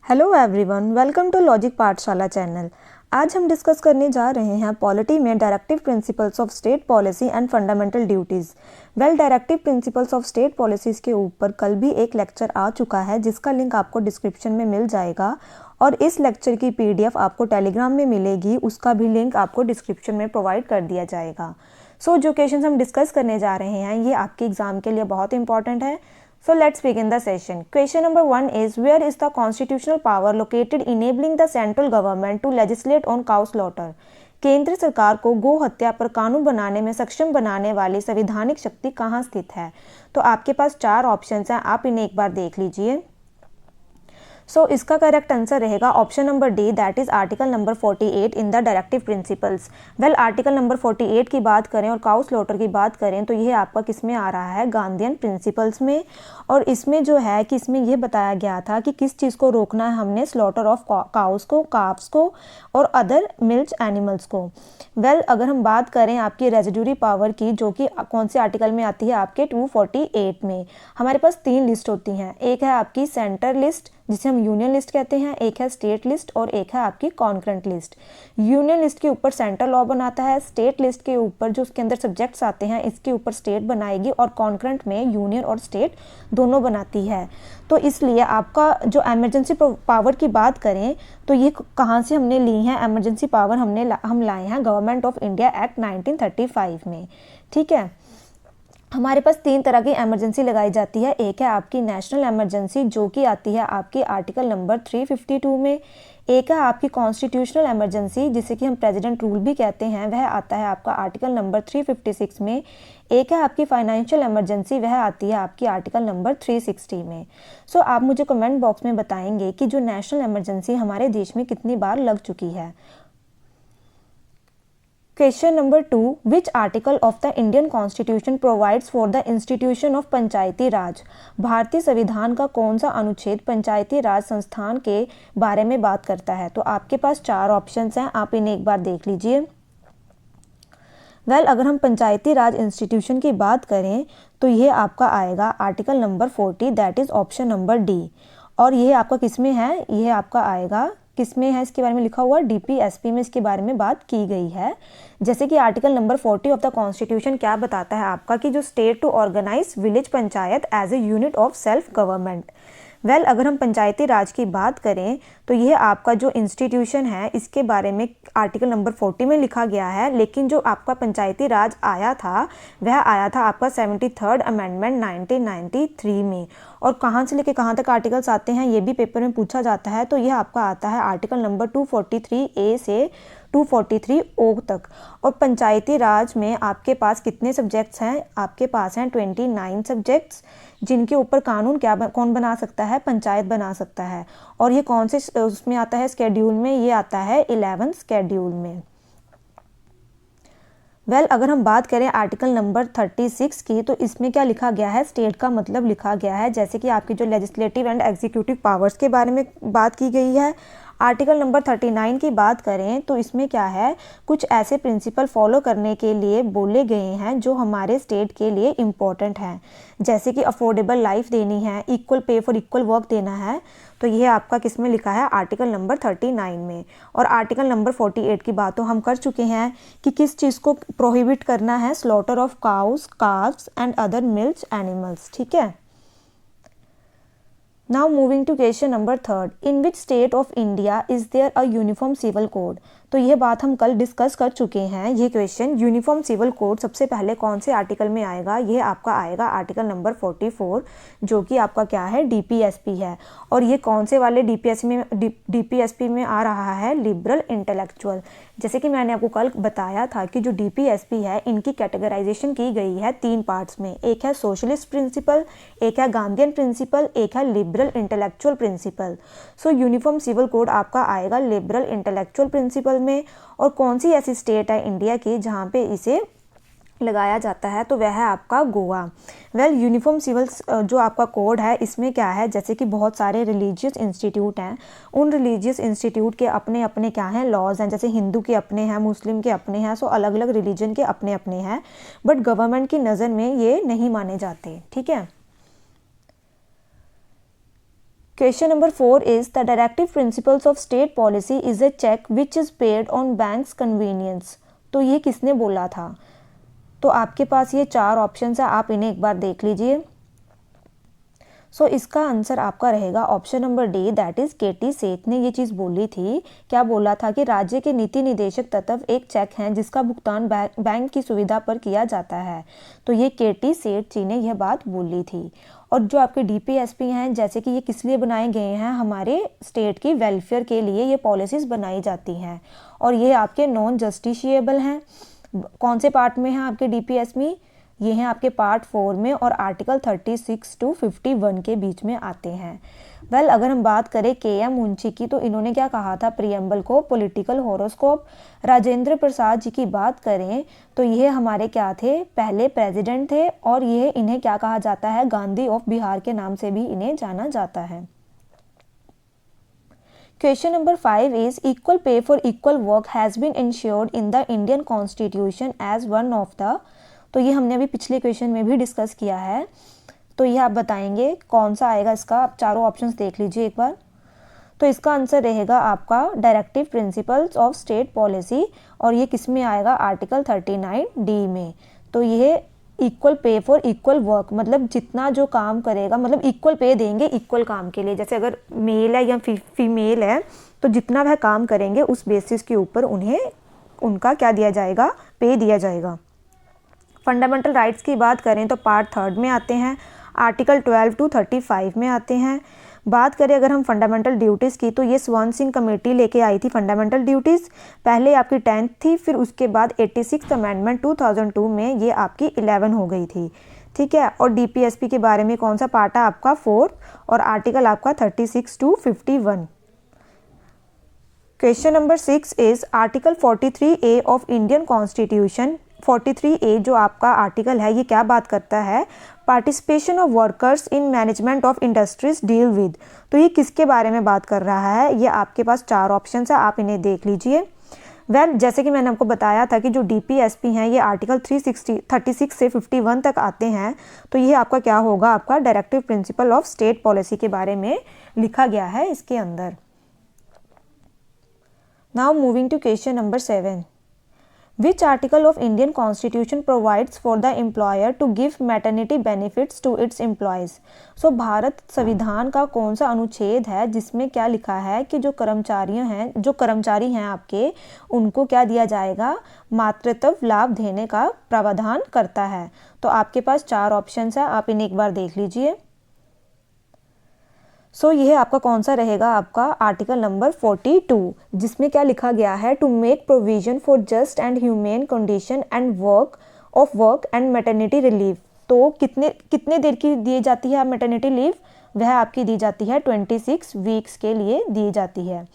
Hello everyone, welcome to logic Pathshala channel. आज हम discuss करने जा रहे हैं पॉलिटी में directive principles of state policy and fundamental duties. Directive principles of state policies के ऊपर कल भी एक लेक्चर आ चुका है जिसका लिंक आपको डिस्क्रिप्शन में मिल जाएगा और इस लेक्चर की पीडीएफ आपको टेलीग्राम में मिलेगी, उसका भी लिंक आपको डिस्क्रिप्शन में प्रोवाइड कर दिया जाएगा। जो क्वेश्चन हम डिस्कस करने जा रहे हैं ये आपके एग्जाम के लिए बहुत इंपॉर्टेंट है। So let's begin the session. Question number 1 is, where is the constitutional power located enabling the central government to legislate on cow slaughter? केंद्र सरकार को गौ हत्या पर कानून बनाने में सक्षम बनाने वाली संवैधानिक शक्ति कहाँ स्थित है? तो आपके पास 4 ऑप्शंस हैं, आप इन्हें एक बार देख लीजिए। इसका करेक्ट आंसर रहेगा option number D, that is article number 48 in the directive principles. Article number 48 की बात करें और काउ स्लॉटर की बात करें तो यह आपका किस में आ रहा है? गांधीयन प्रिंसिपल्स में। और इसमें जो है कि इसमें यह बताया गया था कि किस चीज़ को रोकना है हमने, स्लॉटर ऑफ काउस को, काफ्स को और अदर मिल्क एनिमल्स को। अगर हम बात करें आपकी रेजिड्यूरी पावर की, जो कि कौन से आर्टिकल में आती है? आपके 248 में। हमारे पास 3 लिस्ट होती हैं, एक है आपकी सेंटर लिस्ट जिसे हम यूनियन लिस्ट कहते हैं, एक है स्टेट लिस्ट और एक है आपकी कॉन्करेंट लिस्ट। यूनियन लिस्ट के ऊपर सेंट्रल लॉ बनाता है, स्टेट लिस्ट के ऊपर जो उसके अंदर सब्जेक्ट्स आते हैं इसके ऊपर स्टेट बनाएगी और कॉन्करेंट में यूनियन और स्टेट दोनों बनाती है। तो इसलिए आपका जो एमरजेंसी पावर की बात करें तो ये कहाँ से हमने ली है? एमरजेंसी पावर हम लाए हैं गवर्नमेंट ऑफ इंडिया एक्ट 1935 में। ठीक है, हमारे पास 3 तरह की इमरजेंसी लगाई जाती है। एक है आपकी नेशनल इमरजेंसी जो कि आती है आपकी आर्टिकल नंबर 352 में। एक है आपकी कॉन्स्टिट्यूशनल इमरजेंसी जिसे कि हम प्रेसिडेंट रूल भी कहते हैं, वह आता है आपका आर्टिकल नंबर 356 में। एक है आपकी फाइनेंशियल इमरजेंसी, वह आती है आपकी आर्टिकल नंबर 360 में। आप मुझे कमेंट बॉक्स में बताएंगे कि जो नेशनल इमरजेंसी हमारे देश में कितनी बार लग चुकी है। Question number 2, which article of the Indian Constitution provides for the institution of पंचायती राज? भारतीय संविधान का कौन सा अनुच्छेद पंचायती राज संस्थान के बारे में बात करता है? तो आपके पास 4 ऑप्शंस हैं, आप इन्हें एक बार देख लीजिए। अगर हम पंचायती राज इंस्टीट्यूशन की बात करें तो यह आपका आएगा article number 40, that is option number D. और यह आपका किस में है? यह आपका आएगा किस में है? इसके बारे में लिखा हुआ डीपीएसपी में इसके बारे में बात की गई है। जैसे कि article number 40 of the constitution क्या बताता है आपका कि जो state to organise village panchayat as a unit of self government. अगर हम पंचायती राज की बात करें तो यह आपका जो इंस्टीट्यूशन है इसके बारे में आर्टिकल नंबर 40 में लिखा गया है, लेकिन जो आपका पंचायती राज आया था वह आया था आपका 73rd अमेंडमेंट 1993 में। और कहाँ से लेके कहाँ तक आर्टिकल्स आते हैं ये भी पेपर में पूछा जाता है, तो यह आपका आता है आर्टिकल नंबर 243A से 243O तक। और पंचायती राज में आपके पास कितने सब्जेक्ट्स हैं? आपके पास हैं 29 सब्जेक्ट्स जिनके ऊपर कानून कौन बना सकता है? पंचायत बना सकता है। और ये कौन से उसमें आता है स्केड्यूल में? ये आता है 11 स्केड्यूल में। अगर हम बात करें आर्टिकल नंबर 36 की तो इसमें क्या लिखा गया है? स्टेट का मतलब लिखा गया है, जैसे कि आपकी जो लेजिस्लेटिव एंड एग्जीक्यूटिव पावर्स के बारे में बात की गई है। आर्टिकल नंबर 39 की बात करें तो इसमें क्या है? कुछ ऐसे प्रिंसिपल फॉलो करने के लिए बोले गए हैं जो हमारे स्टेट के लिए इम्पोर्टेंट हैं, जैसे कि अफोर्डेबल लाइफ देनी है, equal pay for equal work देना है। तो यह आपका किस में लिखा है? आर्टिकल नंबर 39 में। और आर्टिकल नंबर 48 की बात तो हम कर चुके हैं कि किस चीज़ को प्रोहिबिट करना है? Slaughter of cows, carbs and other milk animals. ठीक है, Now moving to question number 3, in which state of India is there a uniform civil code? तो यह बात हम कल डिस्कस कर चुके हैं। ये क्वेश्चन यूनिफॉर्म सिविल कोड सबसे पहले कौन से आर्टिकल में आएगा? ये आपका आएगा आर्टिकल नंबर 44 जो कि आपका क्या है? डीपीएसपी है। और ये कौन से वाले डीपीएसपी में आ रहा है? Liberal intellectual. जैसे कि मैंने आपको कल बताया था कि जो डीपीएसपी है इनकी कैटेगराइजेशन की गई है 3 पार्ट्स में। एक है सोशलिस्ट प्रिंसिपल, एक है गांधीयन प्रिंसिपल, एक है liberal intellectual principle. Uniform civil code आपका आएगा लिबरल इंटेलेक्चुअल प्रिंसिपल में। और कौन सी ऐसी स्टेट है इंडिया की जहाँ पे इसे लगाया जाता है? तो वह है आपका गोवा। यूनिफॉर्म सिविल जो आपका कोड है इसमें क्या है? जैसे कि बहुत सारे रिलीजियस इंस्टीट्यूट हैं, उन रिलीजियस इंस्टीट्यूट के अपने अपने क्या हैं? लॉज हैं। जैसे हिंदू के अपने हैं, मुस्लिम के अपने हैं, अलग अलग रिलीजन के अपने अपने हैं, बट गवर्नमेंट की नज़र में ये नहीं माने जाते। ठीक है, Question number 4 is the directive principles of state policy is a check which is paid on bank's convenience. तो ये किसने बोला था? तो आपके पास ये 4 ऑप्शंस है, आप इन्हें एक बार देख लीजिए। सो इसका आंसर आपका रहेगा option number D, that is KT Seth ने ये चीज़ बोली थी। क्या बोला था कि राज्य के नीति निदेशक तत्व एक चेक हैं जिसका भुगतान बैंक की सुविधा पर किया जाता है। तो ये केटी सेठ जी ने यह बात बोली थी। और जो आपके डीपीएसपी हैं, जैसे कि ये किस लिए बनाए गए हैं, हमारे स्टेट की वेलफेयर के लिए ये पॉलिसीज़ बनाई जाती हैं। और ये आपके नॉन जस्टिशिएबल हैं। कौन से पार्ट में हैं आपके डीपीएसपी? ये हैं आपके पार्ट 4 में और आर्टिकल 36 to 51 के बीच में आते हैं। वेल, अगर हम बात करें के.एम. मुंशी की, तो इन्होंने क्या कहा था प्रियम्बल को? Political horoscope. राजेंद्र प्रसाद जी की बात करें तो ये हमारे क्या थे? पहले प्रेसिडेंट थे। और ये इन्हें क्या कहा जाता है? गांधी ऑफ बिहार के नाम से भी इन्हें जाना जाता है। Question number 5 is equal pay for equal work has been ensured in the Indian Constitution as one of the, तो ये हमने अभी पिछले क्वेश्चन में भी डिस्कस किया है। तो ये आप बताएंगे कौन सा आएगा इसका। आप चारों ऑप्शंस देख लीजिए एक बार। तो इसका आंसर रहेगा आपका directive principles of state policy. और ये किस में आएगा? आर्टिकल 39D में। तो ये equal pay for equal work, मतलब जितना जो काम करेगा, मतलब इक्वल पे देंगे इक्वल काम के लिए। जैसे अगर मेल है या फीमेल है तो जितना वह काम करेंगे उस बेसिस के ऊपर उन्हें उनका क्या दिया जाएगा? पे दिया जाएगा। फंडामेंटल राइट्स की बात करें तो पार्ट 3 में आते हैं, आर्टिकल 12 to 35 में आते हैं। बात करें अगर हम फंडामेंटल ड्यूटीज़ की, तो ये स्वर्ण सिंह कमेटी लेके आई थी फंडामेंटल ड्यूटीज़। पहले आपकी 10th थी, फिर उसके बाद 86th अमेंडमेंट 2002 में ये आपकी 11 हो गई थी। ठीक है। और डीपीएसपी के बारे में कौन सा पार्ट है आपका? 4 और आर्टिकल आपका 36 to 51। Question number 6 is article 43A of Indian constitution. 43A जो आपका आर्टिकल है, ये क्या बात करता है? Participation of workers in management of industries deal with. तो ये किसके बारे में बात कर रहा है? ये आपके पास 4 ऑप्शन है, आप इन्हें देख लीजिए। वेल, जैसे कि मैंने आपको बताया था कि जो डीपीएसपी हैं ये आर्टिकल 36 से 51 तक आते हैं। तो ये आपका क्या होगा? आपका directive principle of state policy के बारे में लिखा गया है इसके अंदर। Now moving to question number 7। Which article of Indian Constitution provides for the employer to give maternity benefits to its employees? So Bharat संविधान का कौन सा अनुच्छेद है जिसमें क्या लिखा है कि जो कर्मचारी हैं आपके, उनको क्या दिया जाएगा? मातृत्व लाभ देने का प्रावधान करता है। तो आपके पास 4 ऑप्शंस है, आप इन्हें एक बार देख लीजिए। सो यह आपका कौन सा रहेगा? आपका आर्टिकल नंबर 42, जिसमें क्या लिखा गया है? To make provision for just and humane condition and work and maternity relief. तो कितने देर की दी जाती है मैटरनिटी लीव? वह आपकी दी जाती है 26 वीक्स के लिए दी जाती है।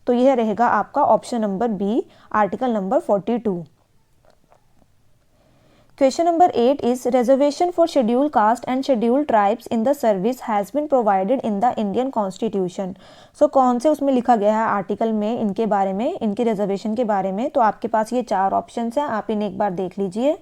तो यह रहेगा आपका option number B, article number 42। Question number 8 is reservation for scheduled caste and scheduled tribes in the service has been provided in the Indian Constitution. So कौन से उसमें लिखा गया है आर्टिकल में इनके बारे में, इनके रिजर्वेशन के बारे में? तो आपके पास ये 4 ऑप्शंस हैं, आप इन्हें एक बार देख लीजिए।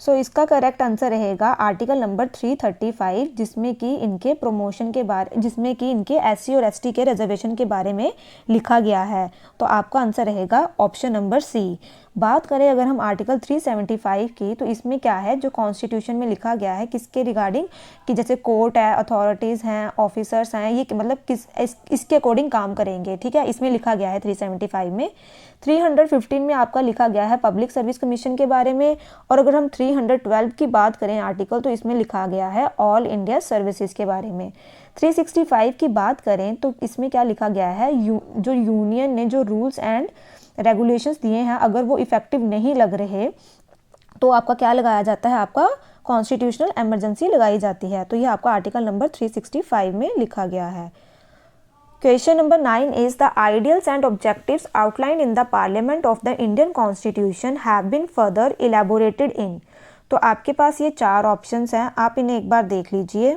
सो इसका करेक्ट आंसर रहेगा आर्टिकल नंबर 335, जिसमें कि इनके प्रमोशन के बारे, जिसमें कि इनके SC और ST के रिजर्वेशन के बारे में लिखा गया है। तो आपका आंसर रहेगा ऑप्शन नंबर सी। बात करें अगर हम आर्टिकल 375 की, तो इसमें क्या है जो कॉन्स्टिट्यूशन में लिखा गया है किसके रिगार्डिंग? कि जैसे कोर्ट है, अथॉरिटीज़ हैं, ऑफिसर्स हैं, ये मतलब इसके अकॉर्डिंग काम करेंगे। ठीक है, इसमें लिखा गया है 375 में। 315 में आपका लिखा गया है पब्लिक सर्विस कमीशन के बारे में। और अगर हम 312 की बात करें आर्टिकल, तो इसमें लिखा गया है ऑल इंडिया सर्विसेज के बारे में। 365 की बात करें तो इसमें क्या लिखा गया है? जो यूनियन ने जो रूल्स एंड रेगुलेशंस दिए हैं, अगर वो इफेक्टिव नहीं लग रहे तो आपका क्या लगाया जाता है? आपका कॉन्स्टिट्यूशनल इमरजेंसी लगाई जाती है। तो ये आपका आर्टिकल नंबर 365 में लिखा गया है। Question number 9 is the ideals and objectives outlined in the Parliament of the Indian Constitution have been further elaborated in। तो आपके पास ये 4 ऑप्शंस हैं, आप इन्हें एक बार देख लीजिए।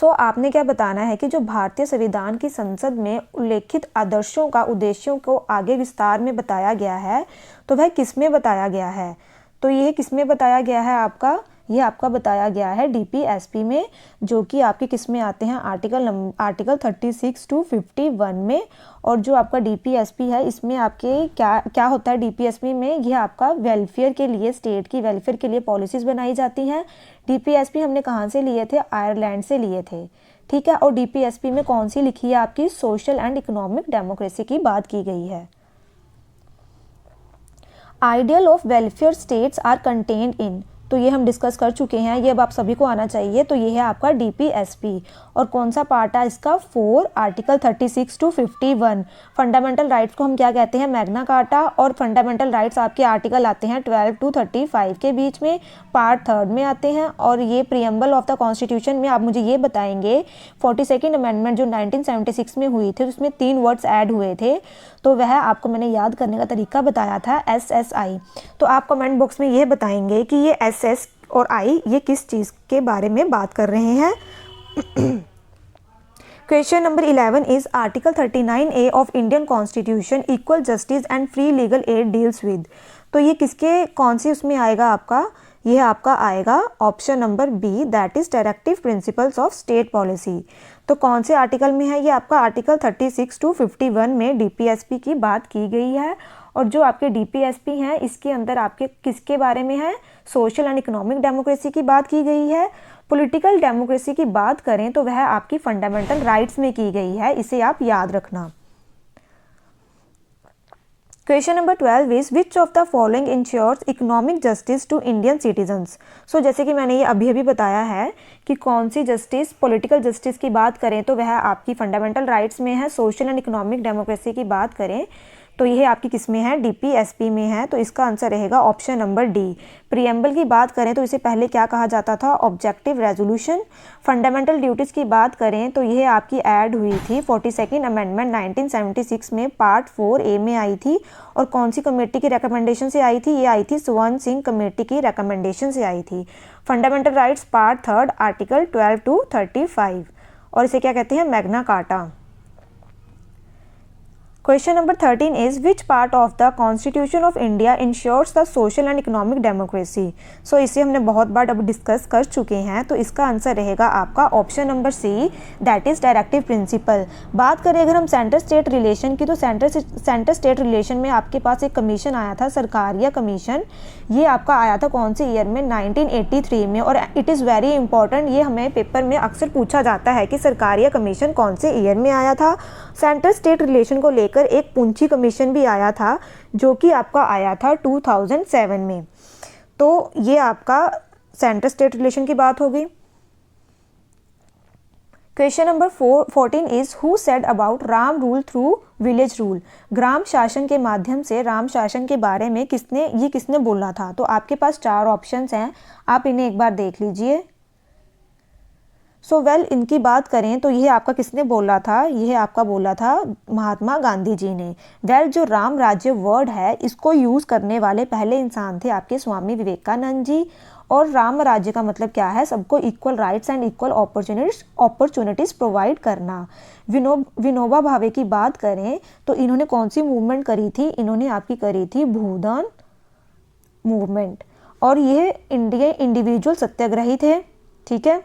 आपने क्या बताना है कि जो भारतीय संविधान की संसद में उल्लेखित आदर्शों का उद्देश्यों को आगे विस्तार में बताया गया है, तो वह किस में बताया गया है? तो ये किस में बताया गया है आपका? ये आपका बताया गया है डीपीएसपी में, जो कि आपके किस में आते हैं, आर्टिकल 36 to 51 में। और जो आपका डीपीएसपी है इसमें आपके क्या क्या होता है, डीपीएसपी में यह आपका वेलफेयर के लिए, स्टेट की वेलफेयर के लिए पॉलिसीज़ बनाई जाती हैं। डीपीएसपी हमने कहाँ से लिए थे, आयरलैंड से लिए थे, ठीक है। और डीपीएसपी में कौन सी लिखी है, आपकी सोशल एंड इकोनॉमिक डेमोक्रेसी की बात की गई है। Ideal of welfare states are contained in, तो ये हम डिस्कस कर चुके हैं, ये अब आप सभी को आना चाहिए। तो ये है आपका डीपीएसपी, और कौन सा पार्ट है इसका, 4, आर्टिकल 36 to 51। फंडामेंटल राइट्स को हम क्या कहते हैं, मैग्ना कार्टा, और फंडामेंटल राइट्स आपके आर्टिकल आते हैं 12 to 35 के बीच में, पार्ट 3 में आते हैं। और ये प्रीएम्बल ऑफ द कॉन्स्टिट्यूशन में आप मुझे ये बताएंगे 42nd अमेंडमेंट जो 1976 में हुई थी, उसमें 3 वर्ड्स ऐड हुए थे, तो वह आपको मैंने याद करने का तरीका बताया था SSI। तो आप कमेंट बॉक्स में ये बताएंगे कि ये SS और I ये किस चीज़ के बारे में बात कर रहे हैं। Question number 11 is article 39A of Indian constitution equal justice and free legal aid deals with, तो ये किसके कौन सी उसमें आएगा आपका, यह आपका आएगा option number B, that is directive principles of state policy. तो कौन से आर्टिकल में है, ये आपका आर्टिकल 36 to 51 में डीपीएसपी की बात की गई है। और जो आपके डीपीएसपी हैं इसके अंदर आपके किसके बारे में है, सोशल एंड इकोनॉमिक डेमोक्रेसी की बात की गई है। पॉलिटिकल डेमोक्रेसी की बात करें तो वह आपकी फंडामेंटल राइट्स में की गई है, इसे आप याद रखना। Question number 12 is which of the following ensures economic justice to Indian citizens. So जैसे कि मैंने ये अभी अभी बताया है कि कौन सी जस्टिस, पॉलिटिकल जस्टिस की बात करें तो वह आपकी फंडामेंटल राइट्स में है। सोशल एंड इकोनॉमिक डेमोक्रेसी की बात करें तो यह आपकी किस में है, डीपीएसपी में है। तो इसका आंसर रहेगा ऑप्शन नंबर डी। प्रीएम्बल की बात करें तो इसे पहले क्या कहा जाता था, ऑब्जेक्टिव रेजोल्यूशन। फंडामेंटल ड्यूटीज़ की बात करें तो यह आपकी ऐड हुई थी 42nd अमेंडमेंट 1976 में, पार्ट 4A में आई थी। और कौन सी कमेटी की रिकमेंडेशन से आई थी, ये आई थी स्वर्ण सिंह कमेटी की रिकमेंडेशन से आई थी। Fundamental rights part 3 article 12 to 35, और इसे क्या कहते हैं, Magna Carta. Question number 13 is which part of the constitution of India ensures the social and economic democracy. So इसे हमने बहुत बार अब डिस्कस कर चुके हैं, तो इसका आंसर रहेगा आपका option number C, that is directive principle. बात करें अगर हम सेंटर स्टेट रिलेशन की, तो सेंटर स्टेट रिलेशन में आपके पास एक कमीशन आया था, सरकारिया कमीशन। ये आपका आया था कौन से ईयर में, 1983 में। और इट इज़ वेरी इंपॉर्टेंट, ये हमें पेपर में अक्सर पूछा जाता है कि सरकारिया कमीशन कौन से ईयर में आया था। सेंटर स्टेट रिलेशन को लेकर एक पुंछी कमीशन भी आया था, जो कि आपका आया था 2007 में। तो ये आपका सेंटर स्टेट रिलेशन की बात होगी। Question number 14 is who said about Ram rule through village rule. ग्राम शासन के माध्यम से राम शासन के बारे में किसने बोला था। तो आपके पास 4 ऑप्शंस हैं, आप इन्हें एक बार देख लीजिए। इनकी बात करें तो यह आपका किसने बोला था, यह आपका बोला था महात्मा गांधी जी ने। जो राम राज्य वर्ड है इसको यूज़ करने वाले पहले इंसान थे आपके स्वामी विवेकानंद जी। और राम राज्य का मतलब क्या है, सबको equal rights and equal opportunities provide करना। विनोबा भावे की बात करें तो इन्होंने कौन सी मूवमेंट करी थी, इन्होंने आपकी करी थी भूदान मूवमेंट। और ये इंडिविजुअल सत्याग्रही थे, ठीक है।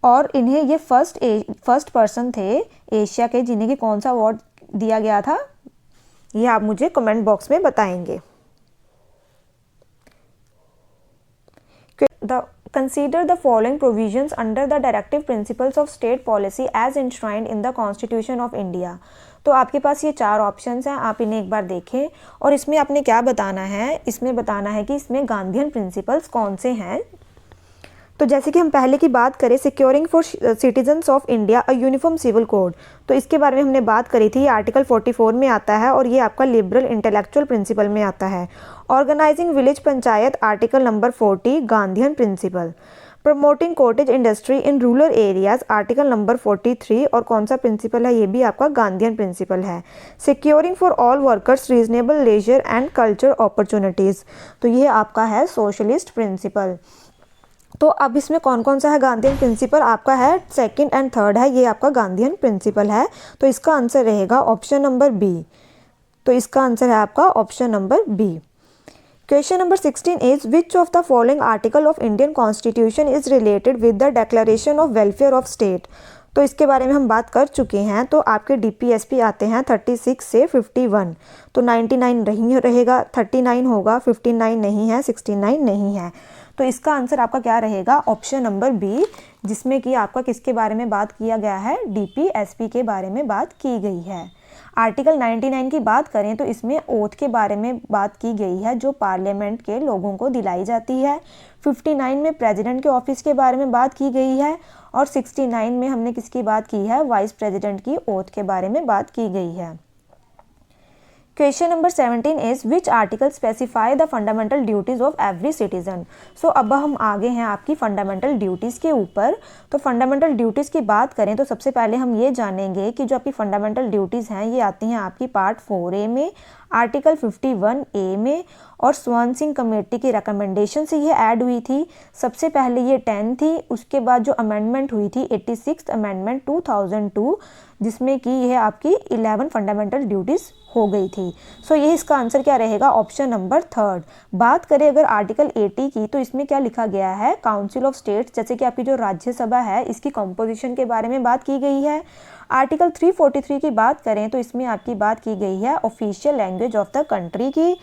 और इन्हें ये फर्स्ट पर्सन थे एशिया के जिन्हें कि कौन सा अवार्ड दिया गया था, ये आप मुझे कमेंट बॉक्स में बताएंगे। Consider the following provisions under the directive principles of state policy as enshrined in the Constitution of India। तो आपके पास ये 4 ऑप्शंस हैं, आप इन्हें एक बार देखें। और इसमें आपने क्या बताना है, इसमें बताना है कि इसमें गांधीयन प्रिंसिपल्स कौन से हैं। तो जैसे कि हम पहले की बात करें, securing for citizens of India a uniform civil code, तो इसके बारे में हमने बात करी थी। ये आर्टिकल 44 में आता है और ये आपका लिबरल इंटेलेक्चुअल प्रिंसिपल में आता है। Organising village panchayat article number 40 Gandhian principle. Promoting cottage industry in rural areas article number 43, और कौन सा प्रिंसिपल है, ये भी आपका गांधीयन प्रिंसिपल है। Securing for all workers reasonable leisure and culture opportunities, तो ये आपका है सोशलिस्ट प्रिंसिपल। तो अब इसमें कौन कौन सा है गांधीयन प्रिंसिपल, आपका है 2nd and 3rd है, ये आपका गांधीयन प्रिंसिपल है। तो इसका आंसर रहेगा ऑप्शन नंबर बी। तो इसका आंसर है आपका option number B. Question number 16 is which of the following article of Indian constitution is related with the declaration of welfare of state. तो इसके बारे में हम बात कर चुके हैं। तो आपके DPSP आते हैं 36 से 51, तो 99 नहीं रहेगा, 39 होगा, 59 नहीं है, 69 नहीं है। तो इसका आंसर आपका क्या रहेगा? ऑप्शन नंबर बी, जिसमें कि आपका किसके बारे में बात किया गया है? DPSP के बारे में बात की गई है। आर्टिकल 99 की बात करें तो इसमें ओथ के बारे में बात की गई है जो पार्लियामेंट के लोगों को दिलाई जाती है। 59 में प्रेसिडेंट के ऑफिस के बारे में बात की गई है और 69 में हमने किसकी बात की है? वाइस प्रेसिडेंट की ओथ के बारे में बात की गई है। Question number 17 is which article specify the fundamental duties of every citizen. So अब हम आगे हैं आपकी फंडामेंटल ड्यूटीज़ के ऊपर। तो फंडामेंटल ड्यूटीज़ की बात करें तो सबसे पहले हम ये जानेंगे कि जो आपकी फंडामेंटल ड्यूटीज़ हैं ये आती हैं आपकी पार्ट 4A में, आर्टिकल 51A में, और स्वर्ण सिंह कमेटी की रिकमेंडेशन से ये ऐड हुई थी। सबसे पहले ये 10 थी, उसके बाद जो अमेंडमेंट हुई थी 86th अमेंडमेंट 2002, जिसमें कि यह आपकी 11 फंडामेंटल ड्यूटीज़ हो गई थी। सो ये इसका आंसर क्या रहेगा? Option number 3। बात करें अगर आर्टिकल 80 की, तो इसमें क्या लिखा गया है? काउंसिल ऑफ स्टेट्स, जैसे कि आपकी जो राज्यसभा है इसकी कंपोजिशन के बारे में बात की गई है। आर्टिकल 343 की बात करें तो इसमें आपकी बात की गई है official language of the country की।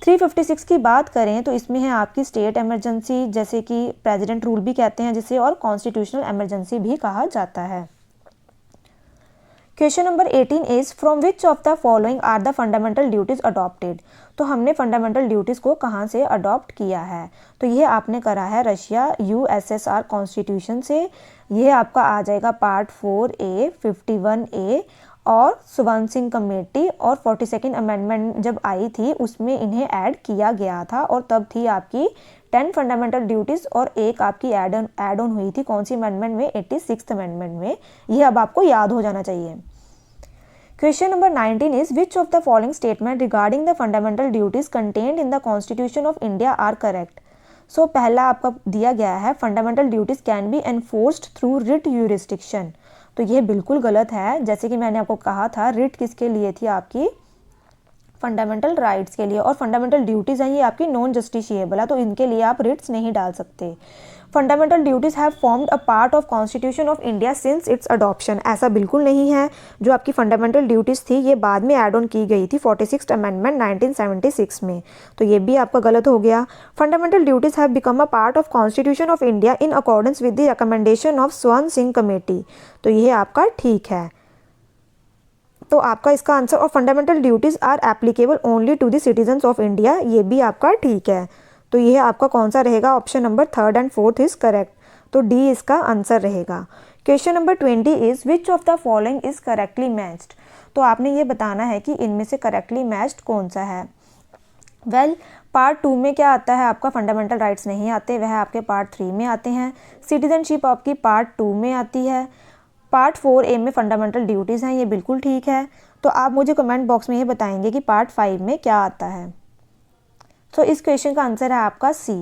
356 की बात करें तो इसमें है आपकी स्टेट इमरजेंसी, जैसे कि प्रेसिडेंट रूल भी कहते हैं जिसे, और कॉन्स्टिट्यूशनल इमरजेंसी भी कहा जाता है। Question number 18 is from which of the following are the fundamental duties adopted. तो हमने फंडामेंटल ड्यूटीज़ को कहाँ से अडॉप्ट किया है? तो ये आपने करा है रशिया USSR कॉन्स्टिट्यूशन से। यह आपका आ जाएगा पार्ट 4A, 51A, और स्वर्ण सिंह कमेटी और 42nd अमेंडमेंट जब आई थी उसमें इन्हें ऐड किया गया था, और तब थी आपकी 10 फंडामेंटल ड्यूटीज़ और एक आपकी ऐड ऑन हुई थी कौन सी अमेंडमेंट में? 86th अमेंडमेंट में। यह अब आपको याद हो जाना चाहिए। Question number 19 is which of the following statement regarding the fundamental duties contained in the constitution of India are correct. So पहला आपका दिया गया है fundamental duties can be enforced through writ jurisdiction. तो यह बिल्कुल गलत है। जैसे कि मैंने आपको कहा था, रिट किसके लिए थी? आपकी फंडामेंटल राइट्स के लिए, और फंडामेंटल ड्यूटीज़ हैं ये आपकी नॉन जस्टिशिएबल है, तो इनके लिए आप रिट्स नहीं डाल सकते। Fundamental duties have formed a part of constitution of India since it's adoption. ऐसा बिल्कुल नहीं है। जो आपकी फंडामेंटल ड्यूटीज़ थी ये बाद में ऐड ऑन की गई थी 46th अमेंडमेंट 1976 में, तो ये भी आपका गलत हो गया। Fundamental duties have become a part of constitution of India in accordance with the recommendation of स्वर्ण सिंह कमेटी, तो ये आपका ठीक है। तो आपका इसका आंसर, और fundamental duties are applicable only to the citizens of India, ये भी आपका ठीक है। तो यह आपका कौन सा रहेगा? Option number 3rd and 4th is correct, तो डी इसका आंसर रहेगा। Question number 20 is which of the following is correctly matched. तो आपने ये बताना है कि इनमें से करेक्टली मैच्ड कौन सा है। वेल, पार्ट 2 में क्या आता है? आपका फंडामेंटल राइट्स नहीं आते, वह आपके पार्ट 3 में आते हैं। सिटीजनशिप आपकी पार्ट 2 में आती है। पार्ट 4A में फंडामेंटल ड्यूटीज़ हैं, ये बिल्कुल ठीक है। तो आप मुझे कमेंट बॉक्स में ये बताएंगे कि पार्ट 5 में क्या आता है। तो इस क्वेश्चन का आंसर है आपका C.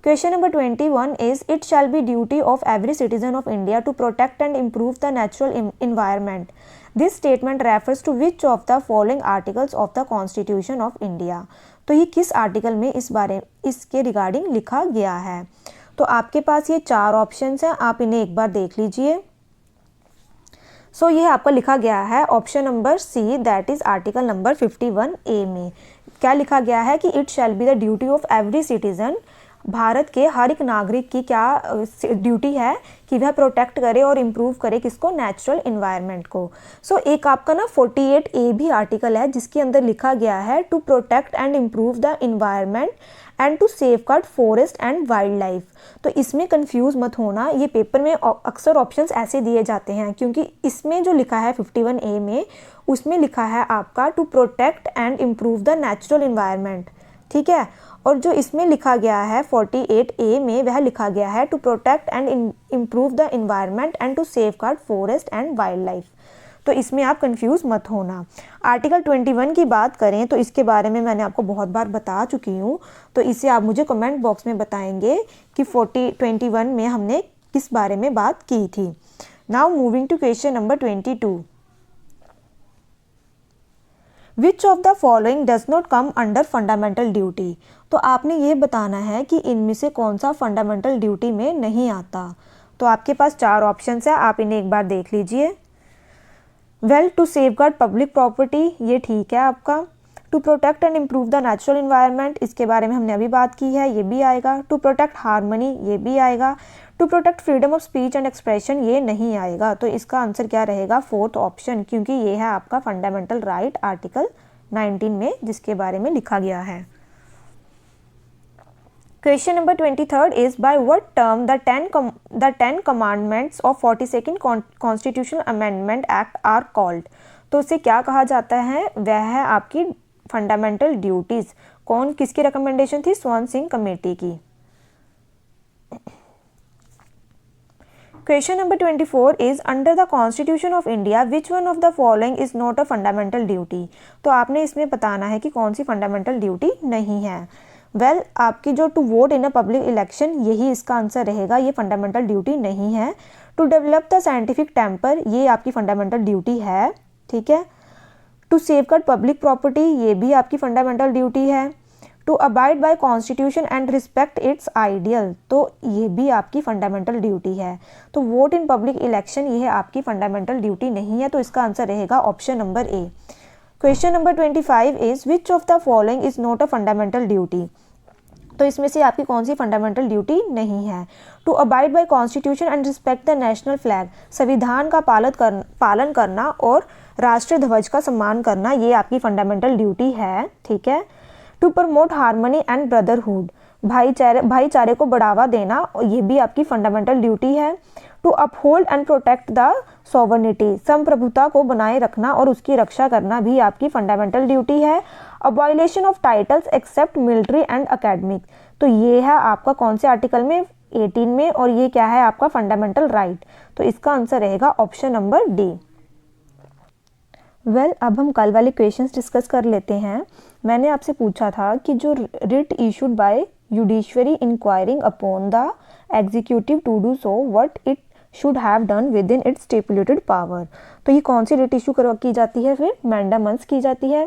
Question number 21 is it shall be duty of every citizen of India to protect and improve the natural environment. This statement refers to which of the following articles of the constitution of India. तो ये किस article में इसके regarding लिखा गया है? तो आपके पास ये 4 ऑप्शंस हैं, आप इन्हें एक बार देख लीजिए। सो यह आपका लिखा गया है option number C, that is article number 51A में। क्या लिखा गया है कि it shall be the duty of every citizen. Bharat के हर एक नागरिक की क्या ड्यूटी है कि वह प्रोटेक्ट करे और इम्प्रूव करे किसको? नेचुरल इन्वायरमेंट को। सो एक आपका ना 48A भी आर्टिकल है जिसके अंदर लिखा गया है to protect and improve the environment and to safeguard forest and wild life. तो इसमें कंफ्यूज मत होना, ये पेपर में अक्सर ऑप्शंस ऐसे दिए जाते हैं क्योंकि इसमें जो लिखा है 51A में उसमें लिखा है आपका to protect and improve the natural environment, ठीक है। और जो इसमें लिखा गया है 48A में वह लिखा गया है to protect and improve the environment and to safeguard forest and wild life. तो इसमें आप कंफ्यूज मत होना। आर्टिकल 21 की बात करें तो इसके बारे में मैंने आपको बहुत बार बता चुकी हूँ, तो इसे आप मुझे कमेंट बॉक्स में बताएंगे कि 21 में हमने किस बारे में बात की थी। Now moving to question number 22। Which of the following does not come under fundamental duty. तो आपने ये बताना है कि इनमें से कौन सा फंडामेंटल ड्यूटी में नहीं आता। तो आपके पास 4 ऑप्शंस है, आप इन्हें एक बार देख लीजिए। Well, to safeguard public property, ये ठीक है आपका। To protect and improve the natural environment, इसके बारे में हमने अभी बात की है, ये भी आएगा। टू प्रोटेक्ट हार्मनी, ये भी आएगा। To protect freedom of speech and expression, ये नहीं आएगा। तो इसका आंसर क्या रहेगा? 4th ऑप्शन, क्योंकि ये है आपका फंडामेंटल राइट आर्टिकल 19 में जिसके बारे में लिखा गया है। Question number 23 is by what term the 10 commandments of 42nd constitutional amendment act are called. तो इसे क्या कहा जाता है? वह है आपकी फंडामेंटल ड्यूटीज। कौन, किसकी रिकमेंडेशन थी? स्वर्ण सिंह कमेटी की। Question number 24 is under the constitution of India which one of the following is not a fundamental duty. तो आपने इसमें बताना है कि कौन सी फंडामेंटल ड्यूटी नहीं है। वेल, आपकी जो to vote in a public election, यही इसका आंसर रहेगा, ये फंडामेंटल ड्यूटी नहीं है। To develop the scientific temper, ये आपकी फंडामेंटल ड्यूटी है, ठीक है। टू सेफगार्ड पब्लिक प्रॉपर्टी, ये भी आपकी फंडामेंटल ड्यूटी है। To abide by constitution and respect its ideal, तो ये भी आपकी फंडामेंटल ड्यूटी है। तो वोट इन पब्लिक इलेक्शन, ये आपकी फंडामेंटल ड्यूटी नहीं है। तो इसका आंसर रहेगा option number A. Question number 25 is which of the following is not a fundamental duty. तो इसमें से आपकी कौन सी फंडामेंटल ड्यूटी नहीं है? To abide by constitution and respect the national flag, संविधान का पालन करना और राष्ट्रीय ध्वज का सम्मान करना, ये आपकी फंडामेंटल ड्यूटी है, ठीक है। To promote harmony and brotherhood, भाईचारे को बढ़ावा देना, ये भी आपकी फंडामेंटल ड्यूटी है। To uphold and protect the sovereignty, संप्रभुता को बनाए रखना और उसकी रक्षा करना भी आपकी फंडामेंटल ड्यूटी है। Abolition of titles except military and academic, तो ये है आपका कौन से आर्टिकल में? 18 में, और ये क्या है आपका? Fundamental right. तो इसका आंसर रहेगा ऑप्शन नंबर डी। वेल, अब हम कल वाले क्वेश्चंस डिस्कस कर लेते हैं। मैंने आपसे पूछा था कि जो writ issued by judiciary inquiring upon the executive to do so what it should have done with in its stipulated power, तो ये कौन सी रिट इशू की जाती है? फिर मैंडामस की जाती है।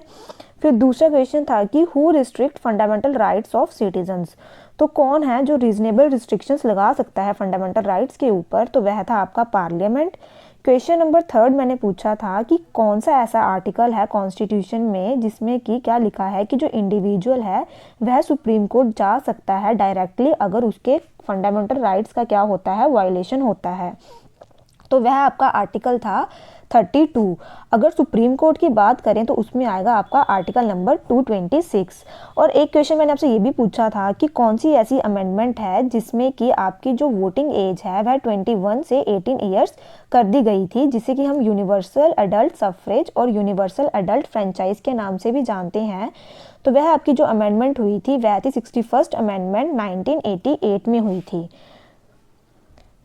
फिर दूसरा क्वेश्चन था कि who restrict fundamental rights of citizens, तो कौन है जो रीजनेबल रिस्ट्रिक्शंस लगा सकता है फंडामेंटल राइट्स के ऊपर? तो वह था आपका पार्लियामेंट। क्वेश्चन नंबर 3 मैंने पूछा था कि कौन सा ऐसा आर्टिकल है कॉन्स्टिट्यूशन में जिसमें कि क्या लिखा है कि जो इंडिविजुअल है वह सुप्रीम कोर्ट जा सकता है डायरेक्टली अगर उसके फंडामेंटल राइट्स का क्या होता है? वायलेशन होता है। तो वह आपका आर्टिकल था 32। अगर सुप्रीम कोर्ट की बात करें तो उसमें आएगा आपका आर्टिकल नंबर 226। और एक क्वेश्चन मैंने आपसे ये भी पूछा था कि कौन सी ऐसी अमेंडमेंट है जिसमें कि आपकी जो वोटिंग एज है वह 21 से 18 ईयर्स कर दी गई थी, जिसे कि हम यूनिवर्सल एडल्ट सफरेज और यूनिवर्सल एडल्ट फ्रेंचाइज के नाम से भी जानते हैं। तो वह आपकी जो अमेंडमेंट हुई थी वह थी 61st अमेंडमेंट 1988 में हुई थी।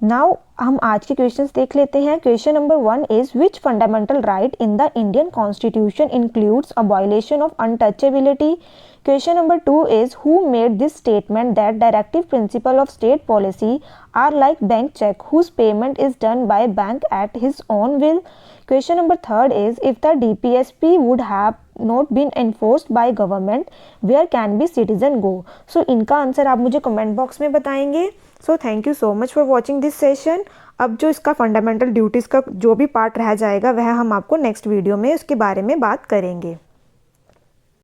नाउ हम आज के क्वेश्चंस देख लेते हैं। Question number 1 is which fundamental right in the Indian constitution includes abolition of untouchability. Question number 2 is who made this statement that directive principle of state policy are like bank check whose payment is done by bank at his own will. Question number 3 is if the DPSP would have not been enforced by government where can be citizen go. So इनका answer आप मुझे comment box में बताएंगे. So thank you so much for watching this session. अब जो इसका fundamental duties का जो भी पार्ट रह जाएगा वह हम आपको नेक्स्ट वीडियो में उसके बारे में बात करेंगे.